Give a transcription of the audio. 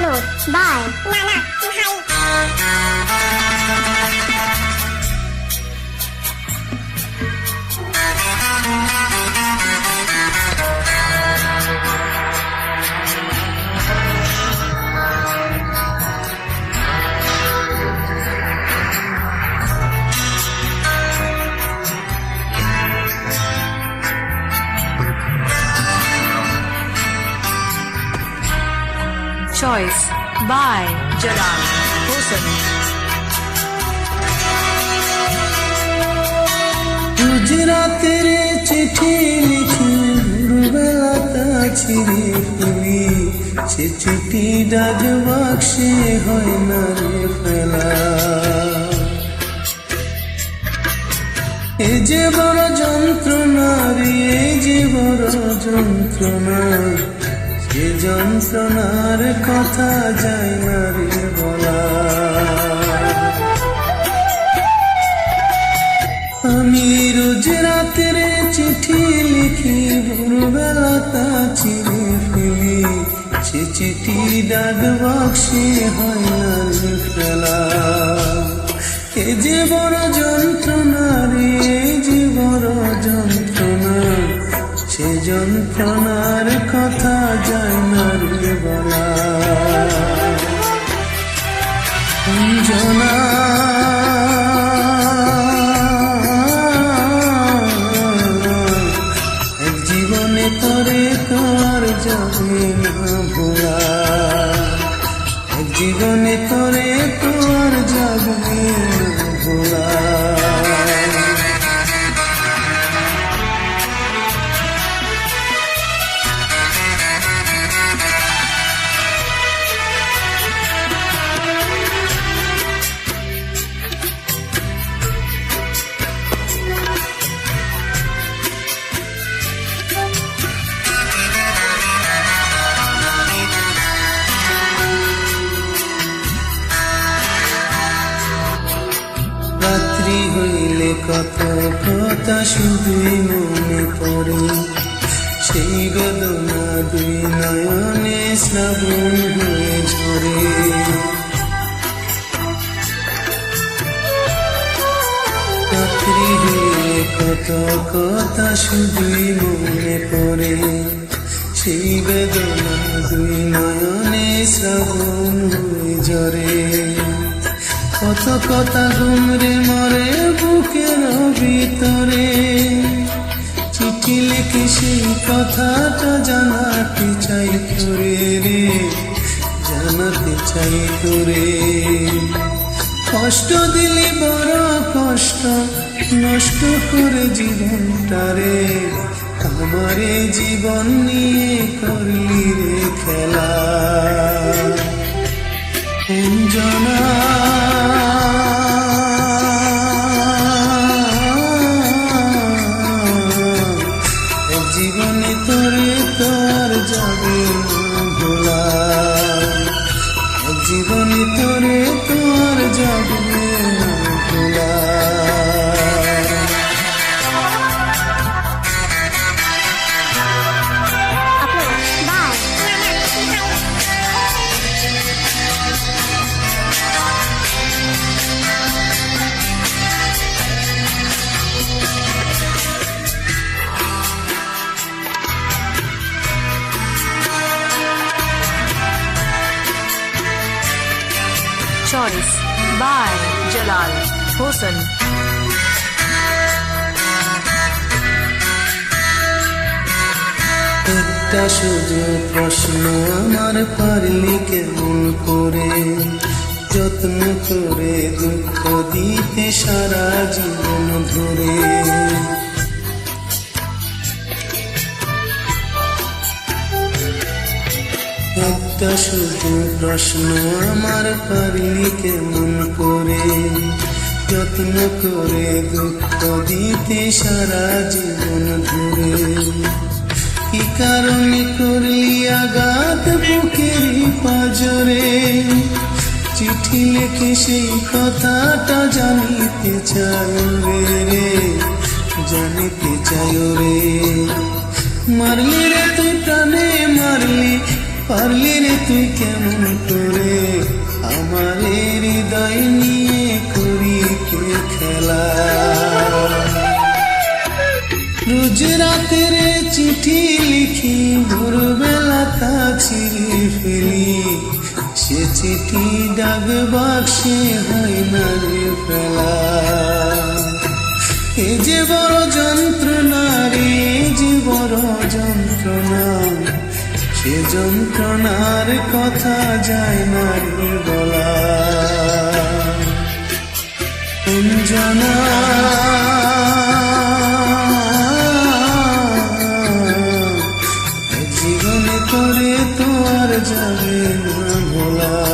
Upload by Nana Bhai. Choice by Jalal Hossain. গুজরাতের চিঠি লিখি ভোরবেলাটা ছিঁড়ে ফেলি, সে চিঠি ডাক বাক্সে হয় না রে ফেলা। এ যে বড় যন্ত্রণা রে, এ যে বড় যন্ত্রণা, সে যন্ত্রণার কথা যায় না রে বলা। আমি রোজ রাতের চিঠি লিখি ভোরবেলাটা চিরে ফেলি, সে চিঠি ডাক বাক্সে হয় না রে ফেলা। এ যে বড় যন্ত্রণা রে, এ যে বড় যন্ত্রণা, সে যন্ত্রণার কথা যায় না রে বলা। অঞ্জনা এক জীবনে তরে তোর যাবে না ভোলা, এক জীবনে তরে তোর যাবে না ভোলা। রাত্রি হইলে কত কথা শুধুই মনে পড়ে, সেই বেদনা দুই নয়নে শ্রাবণ হয়ে ঝরে। রাত্রি হইলে কত কথা শুধুই মনে পড়ে, সেই বেদনা দুই নয়নে শ্রাবণ হয়ে ঝরে। কত কথা ঘুমরে মরে বুকের ভিতরে, চিঠি লিখে সেই কথাটা জানাতে চাই তোরে রে, জানাতে চাই তোরে। কষ্ট দিলি বড় কষ্ট, নষ্ট করে জীবনটারে, আমারে জীবন নিয়ে করলি রে খেলা। অঞ্জনা জীবনে তোরে তোর যাবে না ভোলা, জীবনে তোরে তোর যাবে না ভোলা। Upload by Choice by Jalal Hossain. একটা শুধু প্রশ্ন আমার, পারলি কেমন করে যত্ন করে দুঃখ দিতে সারা জীবন ধরে। একটা শুধু প্রশ্ন আমার, পারলি কেমন করে যত্ন করে দুঃখ দিতে সারা জীবন ধরে। কি কারণে করলি আঘাত বুকের পাজরে, চিঠি লিখে সেই কথাটা জানিতে চাই রে, জানিতে চাই রে। মারলি রে তুই প্রাণে মারলি, পারলি রে তুই কেমন করে আমার এই হৃদয় নিয়ে করি কে খেলা। রোজ রাতের চিঠি লিখি ভোরবেলা তা ছিঁড়ে ফেলি, সে চিঠি ডাক বাক্সে হয় না রে ফেলা। এ যে বড় যন্ত্রণা রে, যে বড় যন্ত্রণা, সে যন্ত্রণার কথা যায় না রে বলা। অঞ্জনা জীবনে করে তো আর যাবে না ভোলা।